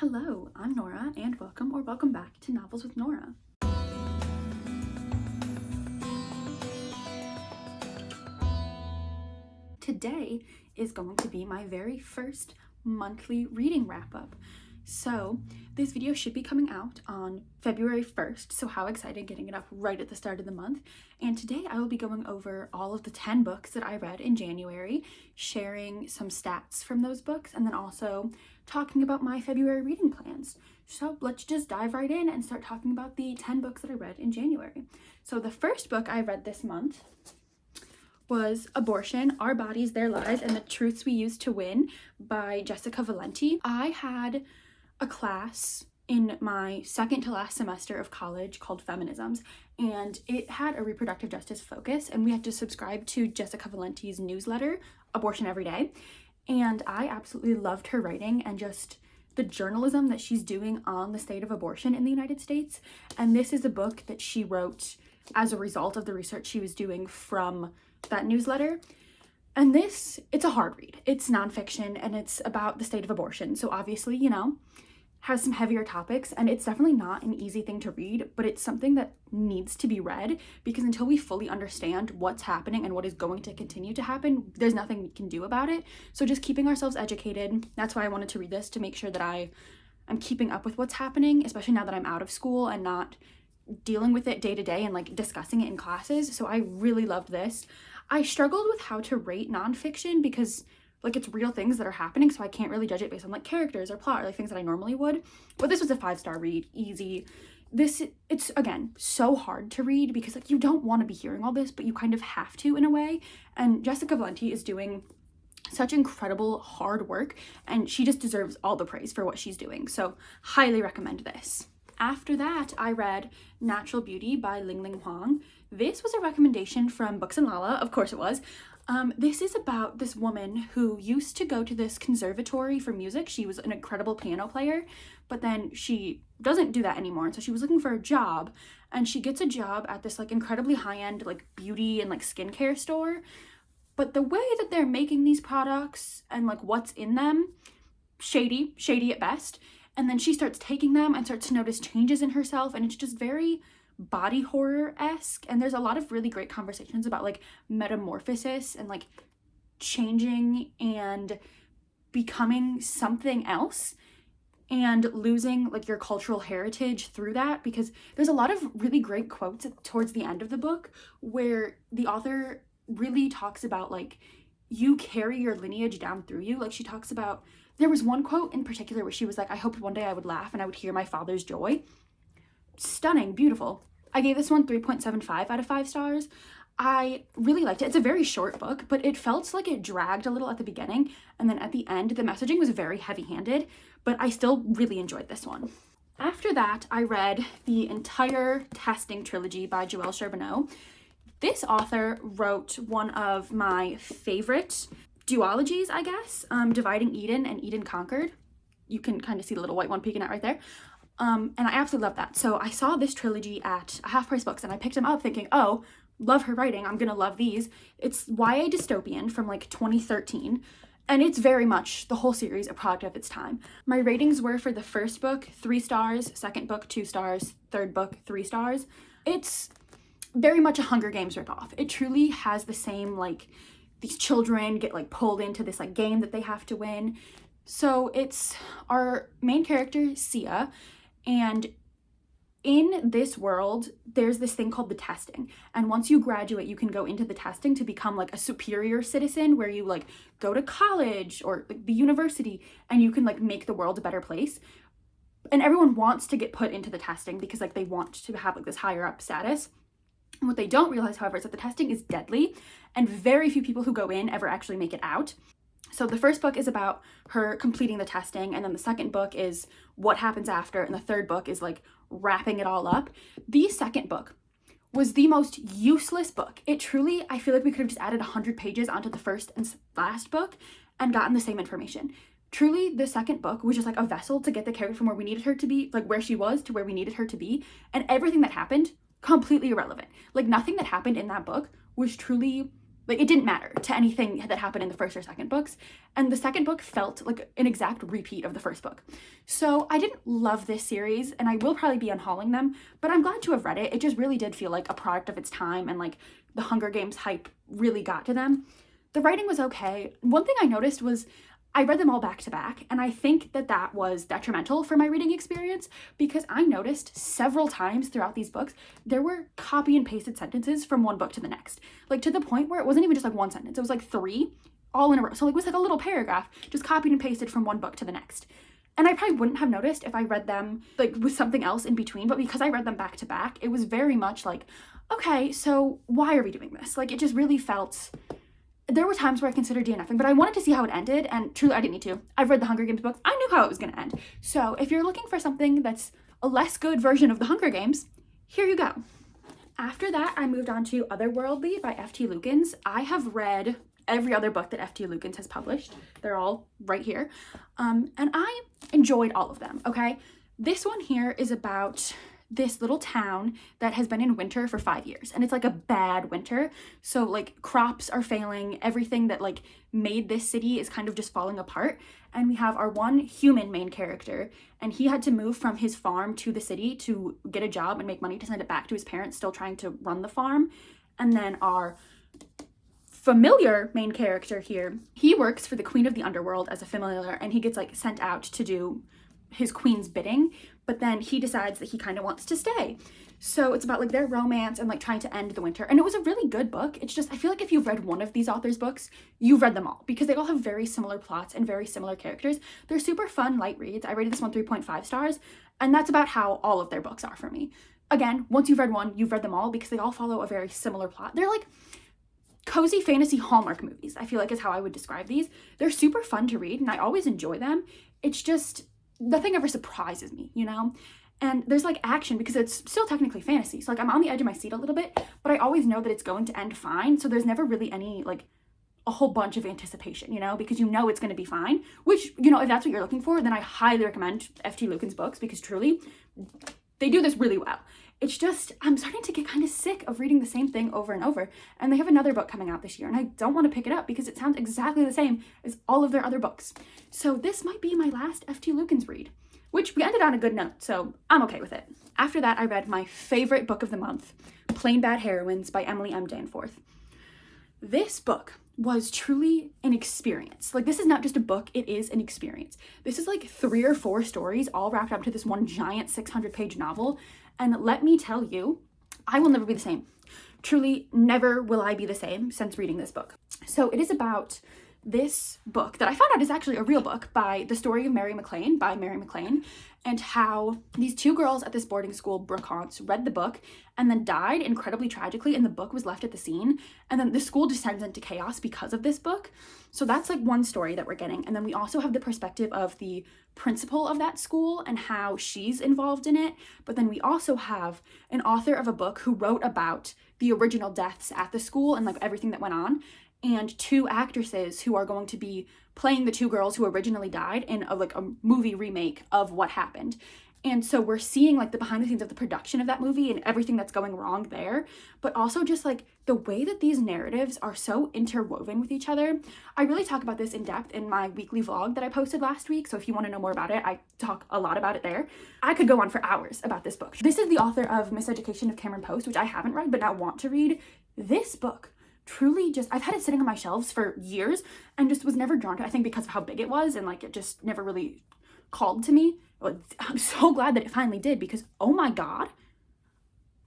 Hello, I'm Nora, and welcome back to Novels with Nora. Today is going to be my very first monthly reading wrap-up. So this video should be coming out on February 1st, so how exciting, getting it up right at the start of the month. And today I will be going over all of the 10 books that I read in January, sharing some stats from those books, and then also talking about my February reading plans. So let's just dive right in and start talking about the 10 books that I read in January. So the first book I read this month was Abortion, Our Bodies, Their Lies, and the Truths We Use to Win by Jessica Valenti. I had a class in my second to last semester of college called Feminisms, and it had a reproductive justice focus, and we had to subscribe to Jessica Valenti's newsletter, Abortion Every Day, and I absolutely loved her writing and just the journalism that she's doing on the state of abortion in the United States. And this is a book that she wrote as a result of the research she was doing from that newsletter. And it's a hard read. It's nonfiction and it's about the state of abortion. So obviously, has some heavier topics, and it's definitely not an easy thing to read, but it's something that needs to be read, because until we fully understand what's happening and what is going to continue to happen, there's nothing we can do about it. So just keeping ourselves educated, that's why I wanted to read this, to make sure that I'm keeping up with what's happening, especially now that I'm out of school and not dealing with it day to day and discussing it in classes. So I really loved this. I struggled with how to rate nonfiction because it's real things that are happening, so I can't really judge it based on characters or plot or things that I normally would. But this was a 5-star read, easy. It's again so hard to read because you don't want to be hearing all this, but you kind of have to in a way. And Jessica Valenti is doing such incredible hard work, and she just deserves all the praise for what she's doing. So highly recommend this. After that, I read Natural Beauty by Ling Huang. This was a recommendation from Books and Lala, of course it was. This is about this woman who used to go to this conservatory for music. She was an incredible piano player, but then she doesn't do that anymore. And so she was looking for a job, and she gets a job at this incredibly high-end beauty and skincare store. But the way that they're making these products and what's in them, shady at best. And then she starts taking them and starts to notice changes in herself, and it's just very body horror-esque. And there's a lot of really great conversations about metamorphosis and changing and becoming something else and losing your cultural heritage through that, because there's a lot of really great quotes towards the end of the book where the author really talks about you carry your lineage down through you. She talks about, there was one quote in particular where she was I hoped one day I would laugh and I would hear my father's joy. Stunning, beautiful. I gave this one 3.75 out of 5 stars. I really liked it. It's a very short book, but it felt like it dragged a little at the beginning, and then at the end, the messaging was very heavy-handed, but I still really enjoyed this one. After that, I read the entire Testing trilogy by Joelle Charbonneau. This author wrote one of my favorite duologies, I guess, Dividing Eden and Eden Conquered. You can kind of see the little white one peeking out right there. And I absolutely love that. So I saw this trilogy at Half Price Books, and I picked them up thinking, oh, love her writing, I'm gonna love these. It's YA dystopian from 2013, and it's very much the whole series a product of its time. My ratings were for the first book 3 stars, second book 2 stars, third book 3 stars. It's very much a Hunger Games ripoff. It truly has the same these children get pulled into this game that they have to win. So it's our main character, Sia, and in this world, there's this thing called the testing. And once you graduate, you can go into the testing to become a superior citizen, where you go to college or the university, and you can make the world a better place. And everyone wants to get put into the testing because they want to have this higher up status. And what they don't realize, however, is that the testing is deadly, and very few people who go in ever actually make it out. So the first book is about her completing the testing, and then the second book is what happens after, and the third book is wrapping it all up. The second book was the most useless book. It truly, I feel we could have just added 100 pages onto the first and last book and gotten the same information. Truly, the second book was just a vessel to get the character from where we needed her to be, where she was to where we needed her to be, and everything that happened, completely irrelevant. Nothing that happened in that book was truly Like, it didn't matter to anything that happened in the first or second books. And the second book felt like an exact repeat of the first book. So I didn't love this series, and I will probably be unhauling them, but I'm glad to have read it. It just really did feel like a product of its time, and like the Hunger Games hype really got to them. The writing was okay. One thing I noticed was I read them all back to back, and I think that that was detrimental for my reading experience, because I noticed several times throughout these books there were copy and pasted sentences from one book to the next, like to the point where it wasn't even just like one sentence, it was like three all in a row. So like, it was like a little paragraph just copied and pasted from one book to the next. And I probably wouldn't have noticed if I read them like with something else in between, but because I read them back to back, it was very much like, okay, so why are we doing this? Like, it just really felt... There were times where I considered DNFing, but I wanted to see how it ended, and truly I didn't need to. I've read the Hunger Games books. I knew how it was going to end. So if you're looking for something that's a less good version of the Hunger Games, here you go. After that, I moved on to Otherworldly by F.T. Lukens. I have read every other book that F.T. Lukens has published. They're all right here. And I enjoyed all of them, okay? This one here is about this little town that has been in winter for 5 years, and it's like a bad winter. So like crops are failing, everything that like made this city is kind of just falling apart. And we have our one human main character, and he had to move from his farm to the city to get a job and make money to send it back to his parents, still trying to run the farm. And then our familiar main character here, he works for the Queen of the Underworld as a familiar, and he gets like sent out to do his queen's bidding, but then he decides that he kind of wants to stay. So it's about like their romance and like trying to end the winter. And it was a really good book. It's just, I feel like if you've read one of these authors' books, you've read them all, because they all have very similar plots and very similar characters. They're super fun, light reads. I rated this one 3.5 stars, and that's about how all of their books are for me. Again, once you've read one, you've read them all, because they all follow a very similar plot. They're like cozy fantasy Hallmark movies, I feel like is how I would describe these. They're super fun to read, and I always enjoy them. It's just, nothing ever surprises me, you know? And there's like action, because it's still technically fantasy. So like, I'm on the edge of my seat a little bit, but I always know that it's going to end fine. So there's never really any like a whole bunch of anticipation, you know, because you know it's going to be fine, which, you know, if that's what you're looking for, then I highly recommend F.T. Lukens books, because truly they do this really well. It's just, I'm starting to get kind of sick of reading the same thing over and over. And they have another book coming out this year, and I don't want to pick it up because it sounds exactly the same as all of their other books. So this might be my last F.T. Lukens read, which we ended on a good note, so I'm okay with it. After that, I read my favorite book of the month, Plain Bad Heroines by Emily M. Danforth. This book was truly an experience. Like, this is not just a book, it is an experience. This is like 3 or 4 stories all wrapped up to this one giant 600-page novel. And let me tell you, I will never be the same. Truly, never will I be the same since reading this book. So it is about this book that I found out is actually a real book, by The Story of Mary MacLane by Mary MacLane, and how these 2 girls at this boarding school, Brookhaunts, read the book and then died incredibly tragically, and the book was left at the scene, and then the school descends into chaos because of this book. So that's like one story that we're getting. And then we also have the perspective of the principal of that school and how she's involved in it. But then we also have an author of a book who wrote about the original deaths at the school and like everything that went on, and 2 actresses who are going to be playing the 2 girls who originally died in a movie remake of what happened. And so we're seeing like the behind the scenes of the production of that movie and everything that's going wrong there, but also just like the way that these narratives are so interwoven with each other. I really talk about this in depth in my weekly vlog that I posted last week, so if you want to know more about it, I talk a lot about it there. I could go on for hours about this book. This is the author of Miseducation of Cameron Post, which I haven't read but now want to read. This book truly just, I've had it sitting on my shelves for years and just was never drawn to it, I think because of how big it was, and like it just never really called to me. I'm so glad that it finally did, because oh my god,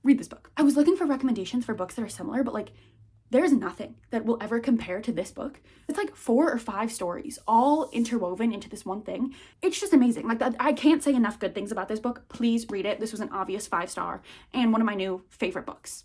read this book. I was looking for recommendations for books that are similar, but like there's nothing that will ever compare to this book. It's like 4 or 5 stories all interwoven into this one thing. It's just amazing. Like, I can't say enough good things about this book. Please read it. This was an obvious 5-star and one of my new favorite books.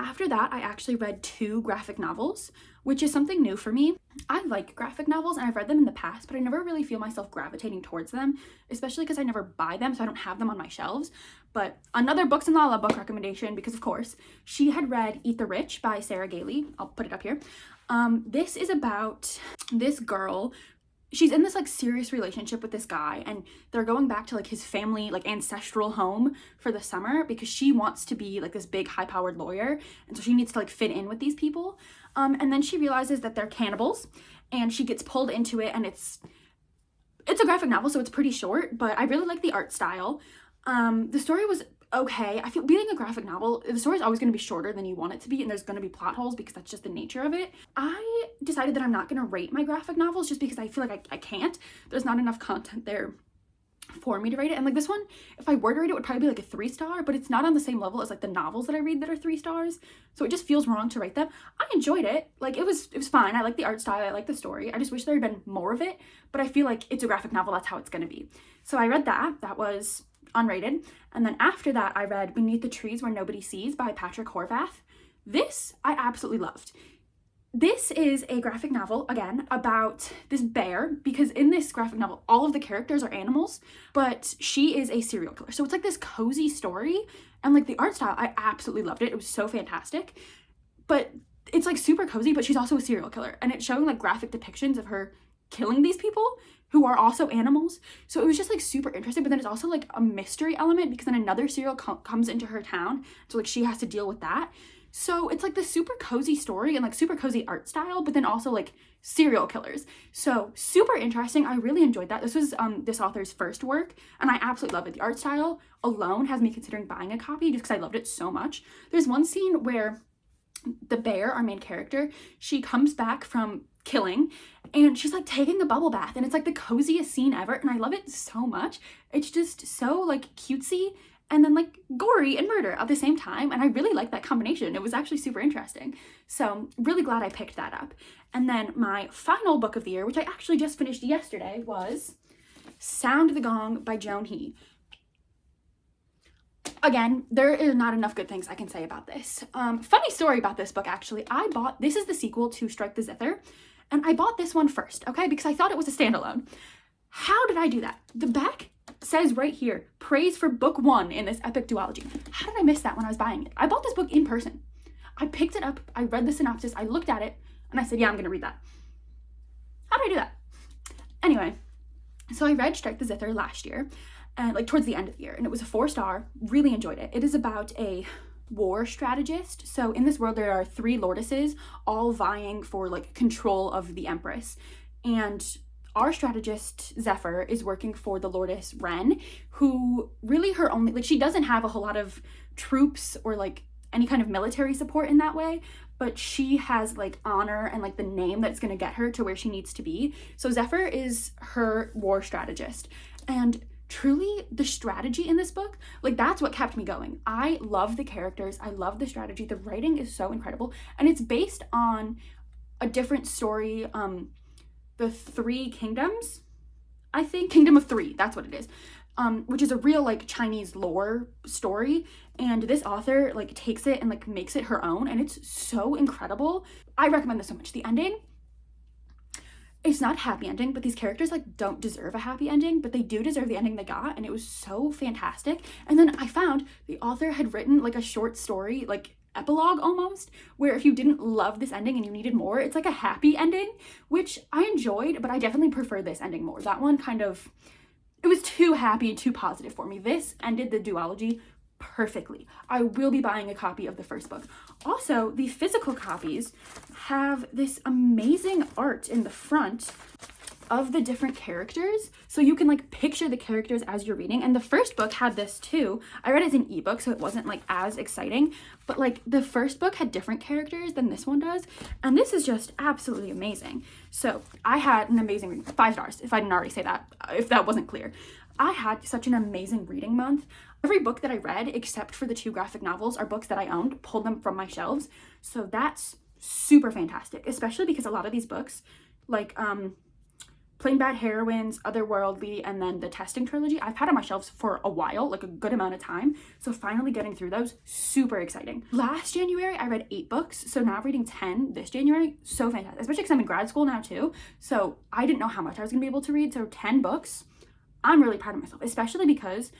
After that, I actually read 2 graphic novels, which is something new for me. I like graphic novels and I've read them in the past, but I never really feel myself gravitating towards them, especially because I never buy them, so I don't have them on my shelves. But another Books and Lala book recommendation, because of course, she had read Eat the Rich by Sarah Gailey. I'll put it up here. This is about this girl she's in this like serious relationship with this guy, and they're going back to like his family, like ancestral home for the summer because she wants to be like this big high-powered lawyer, and so she needs to like fit in with these people. And then she realizes that they're cannibals, and she gets pulled into it, and it's a graphic novel, so it's pretty short, but I really like the art style. The story was okay. I feel reading a graphic novel, the story is always going to be shorter than you want it to be, and there's going to be plot holes because that's just the nature of it. I decided that I'm not going to rate my graphic novels just because I feel like I can't. There's not enough content there for me to rate it. And like this one, if I were to rate it, would probably be like a 3-star, but it's not on the same level as like the novels that I read that are 3 stars. So it just feels wrong to rate them. I enjoyed it. Like it was fine. I like the art style. I like the story. I just wish there had been more of it, but I feel like it's a graphic novel. That's how it's going to be. So I read that. That was unrated. And then after that, I read Beneath the Trees Where Nobody Sees by Patrick Horvath. This I absolutely loved. This is a graphic novel, again, about this bear, because in this graphic novel, all of the characters are animals, but she is a serial killer. So it's like this cozy story, and like the art style, I absolutely loved it. It was so fantastic. But it's like super cozy, but she's also a serial killer, and it's showing like graphic depictions of her killing these people who are also animals. So it was just like super interesting, but then it's also like a mystery element because then another serial comes into her town, so like she has to deal with that. So it's like this super cozy story and like super cozy art style, but then also like serial killers. So super interesting. I really enjoyed that. This was this author's first work, and I absolutely love it. The art style alone has me considering buying a copy just because I loved it so much. There's one scene where the bear, our main character, she comes back from killing and she's like taking a bubble bath, and it's like the coziest scene ever, and I love it so much. It's just so like cutesy and then like gory and murder at the same time, and I really like that combination. It was actually super interesting. So really glad I picked that up. And then my final book of the year, which I actually just finished yesterday, was Sound the Gong by Joan He. Again, there is not enough good things I can say about this. Funny story about this book, actually. This is the sequel to Strike the Zither, and I bought this one first, okay, because I thought it was a standalone. How did I do that? The back says right here, praise for book 1 in this epic duology. How did I miss that when I was buying it? I bought this book in person. I picked it up, I read the synopsis, I looked at it, and I said, yeah, I'm gonna read that. How did I do that? Anyway, so I read Strike the Zither last year, and like towards the end of the year, and it was a 4-star, really enjoyed it. It is about a war strategist. So in this world, there are 3 lordesses, all vying for like control of the empress. And our strategist, Zephyr, is working for the Lordess Ren, who really her only, like she doesn't have a whole lot of troops or like any kind of military support in that way, but she has like honor and like the name that's going to get her to where she needs to be. So Zephyr is her war strategist. And truly the strategy in this book, like that's what kept me going. I love the characters. I love the strategy. The writing is so incredible. And it's based on a different story, the 3 Kingdoms, I think. Kingdom of 3, that's what it is. Which is a real like Chinese lore story, and this author like takes it and like makes it her own, and it's so incredible. I recommend this so much. The ending, it's not a happy ending, but these characters like don't deserve a happy ending, but they do deserve the ending they got, and it was so fantastic. And then I found the author had written like a short story, like epilogue almost, where if you didn't love this ending and you needed more, it's like a happy ending, which I enjoyed, but I definitely prefer this ending more. That one kind of, it was too happy and too positive for me. This ended the duology perfectly. I will be buying a copy of the first book. Also, the physical copies have this amazing art in the front of the different characters, so you can like picture the characters as you're reading. And the first book had this too. I read it as an ebook, so it wasn't like as exciting, but like the first book had different characters than this one does, and this is just absolutely amazing. So I had an amazing reading, 5 stars if I didn't already say that, if that wasn't clear. I had such an amazing reading month. Every book that I read, except for the 2 graphic novels, are books that I owned, pulled them from my shelves. So that's super fantastic, especially because a lot of these books, like Plain Bad Heroines, Otherworldly, and then the Testing trilogy, I've had on my shelves for a while, like a good amount of time. So finally getting through those, super exciting. Last January, I read 8 books. So now reading 10 this January, so fantastic, especially because I'm in grad school now too. So I didn't know how much I was gonna be able to read. So 10 books, I'm really proud of myself, especially because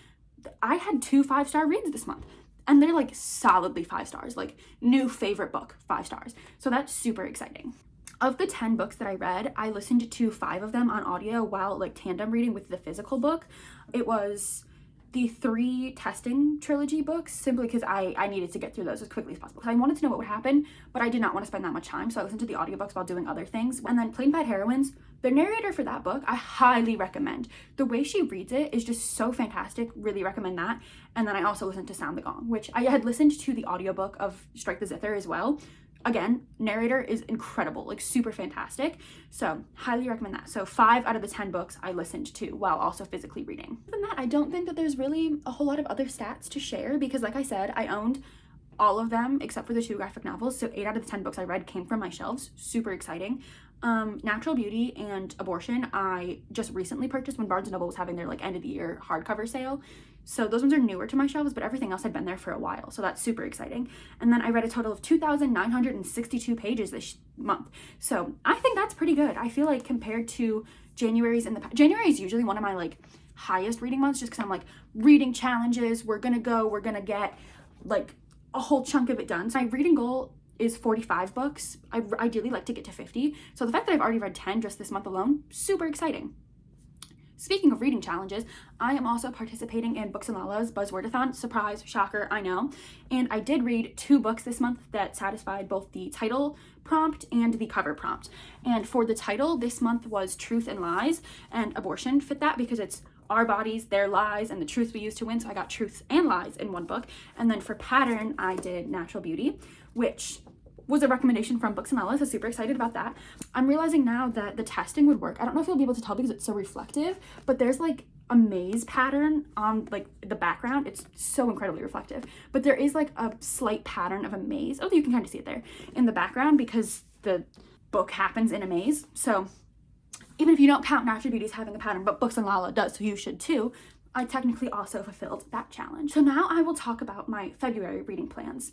I had 2 5-star reads this month. And they're like solidly 5 stars, like new favorite book, 5 stars. So that's super exciting. Of the 10 books that I read, I listened to 5 of them on audio while like tandem reading with the physical book. It was the 3 testing trilogy books, simply because I needed to get through those as quickly as possible. I wanted to know what would happen, but I did not want to spend that much time, so I listened to the audiobooks while doing other things. And then Plain Bad Heroines, the narrator for that book, I highly recommend. The way she reads it is just so fantastic, really recommend that. And then I also listened to Sound the Gong, which I had listened to the audiobook of Strike the Zither as well. Again, narrator is incredible, like super fantastic. So highly recommend that. So 5 out of the 10 books I listened to while also physically reading. Other than that, I don't think that there's really a whole lot of other stats to share because like I said, I owned all of them except for the 2 graphic novels. So 8 out of the 10 books I read came from my shelves. Super exciting. Natural Beauty and Abortion I just recently purchased when Barnes & Noble was having their like end of the year hardcover sale. So those ones are newer to my shelves, but everything else had been there for a while. So that's super exciting. And then I read a total of 2,962 pages this month. So I think that's pretty good. I feel like compared to January's in the past, January is usually one of my like highest reading months just because I'm like reading challenges. We're gonna get like a whole chunk of it done. So my reading goal is 45 books. I ideally like to get to 50. So the fact that I've already read 10 just this month alone, super exciting. Speaking of reading challenges, I am also participating in Books and Lala's Buzzwordathon. Surprise, shocker, I know. And I did read 2 books this month that satisfied both the title prompt and the cover prompt. And for the title, this month was Truth and Lies, and Abortion fit that because it's our bodies, their lies, and the truth we use to win. So I got Truth and Lies in one book. And then for pattern, I did Natural Beauty, which was a recommendation from Books and Lala, so super excited about that. I'm realizing now that the testing would work. I don't know if you'll be able to tell because it's so reflective, but there's like a maze pattern on like the background. It's so incredibly reflective, but there is like a slight pattern of a maze. Oh, you can kind of see it there in the background because the book happens in a maze. So even if you don't count Natural Beauty as having a pattern, but Books and Lala does, so you should too, I technically also fulfilled that challenge. So now I will talk about my February reading plans.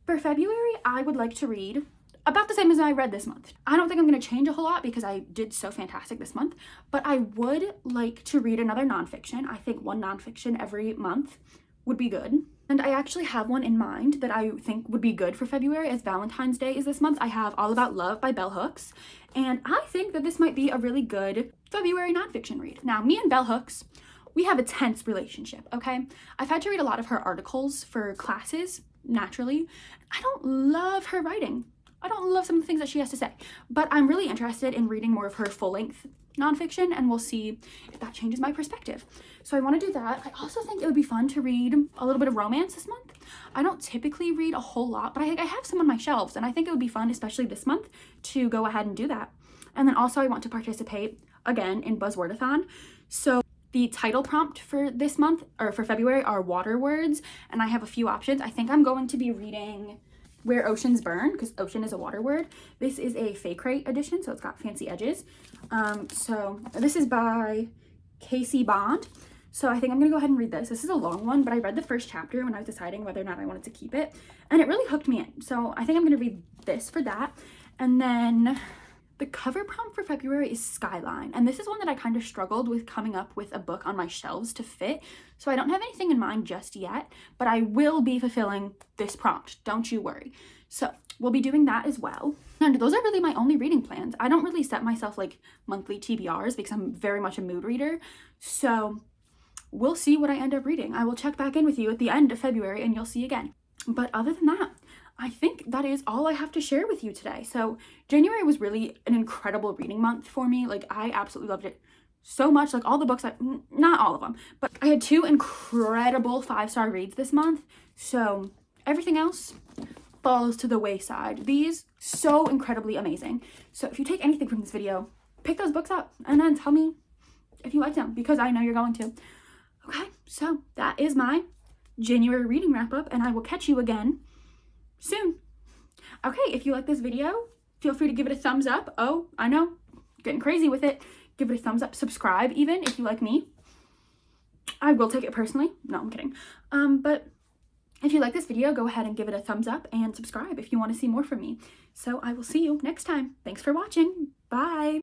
For February, I would like to read about the same as I read this month. I don't think I'm going to change a whole lot because I did so fantastic this month, but I would like to read another nonfiction. I think one nonfiction every month would be good. And I actually have one in mind that I think would be good for February as Valentine's Day is this month. I have All About Love by Bell Hooks, and I think that this might be a really good February nonfiction read. Now, me and Bell Hooks, we have a tense relationship, okay? I've had to read a lot of her articles for classes, naturally. I don't love her writing. I don't love some of the things that she has to say, but I'm really interested in reading more of her full-length nonfiction, and we'll see if that changes my perspective. So I want to do that. I also think it would be fun to read a little bit of romance this month. I don't typically read a whole lot, but I have some on my shelves, and I think it would be fun, especially this month, to go ahead and do that. And then also I want to participate again in Buzzwordathon. So the title prompt for this month, or for February, are water words, and I have a few options. I think I'm going to be reading Where Oceans Burn, because ocean is a water word. This is a fake rate edition, so it's got fancy edges. So this is by Casey Bond. So I think I'm gonna go ahead and read this. This is a long one, but I read the first chapter when I was deciding whether or not I wanted to keep it, and it really hooked me in. So I think I'm gonna read this for that. And then the cover prompt for February is Skyline, and this is one that I kind of struggled with coming up with a book on my shelves to fit, so I don't have anything in mind just yet, but I will be fulfilling this prompt, don't you worry. So we'll be doing that as well. And those are really my only reading plans. I don't really set myself like monthly TBRs because I'm very much a mood reader, so we'll see what I end up reading. I will check back in with you at the end of February and you'll see again. But other than that, I think that is all I have to share with you today. So January was really an incredible reading month for me. Like I absolutely loved it so much. Like all the books, not all of them, but I had 2 incredible 5-star reads this month. So everything else falls to the wayside. These so incredibly amazing. So if you take anything from this video, pick those books up and then tell me if you liked them, because I know you're going to. Okay, so that is my January reading wrap up, and I will catch you again soon. Okay, if you like this video, feel free to give it a thumbs up. Oh, I know, getting crazy with it. Give it a thumbs up. Subscribe even if you like me. I will take it personally. No, I'm kidding. But if you like this video, go ahead and give it a thumbs up and subscribe if you want to see more from me. So I will see you next time. Thanks for watching. Bye.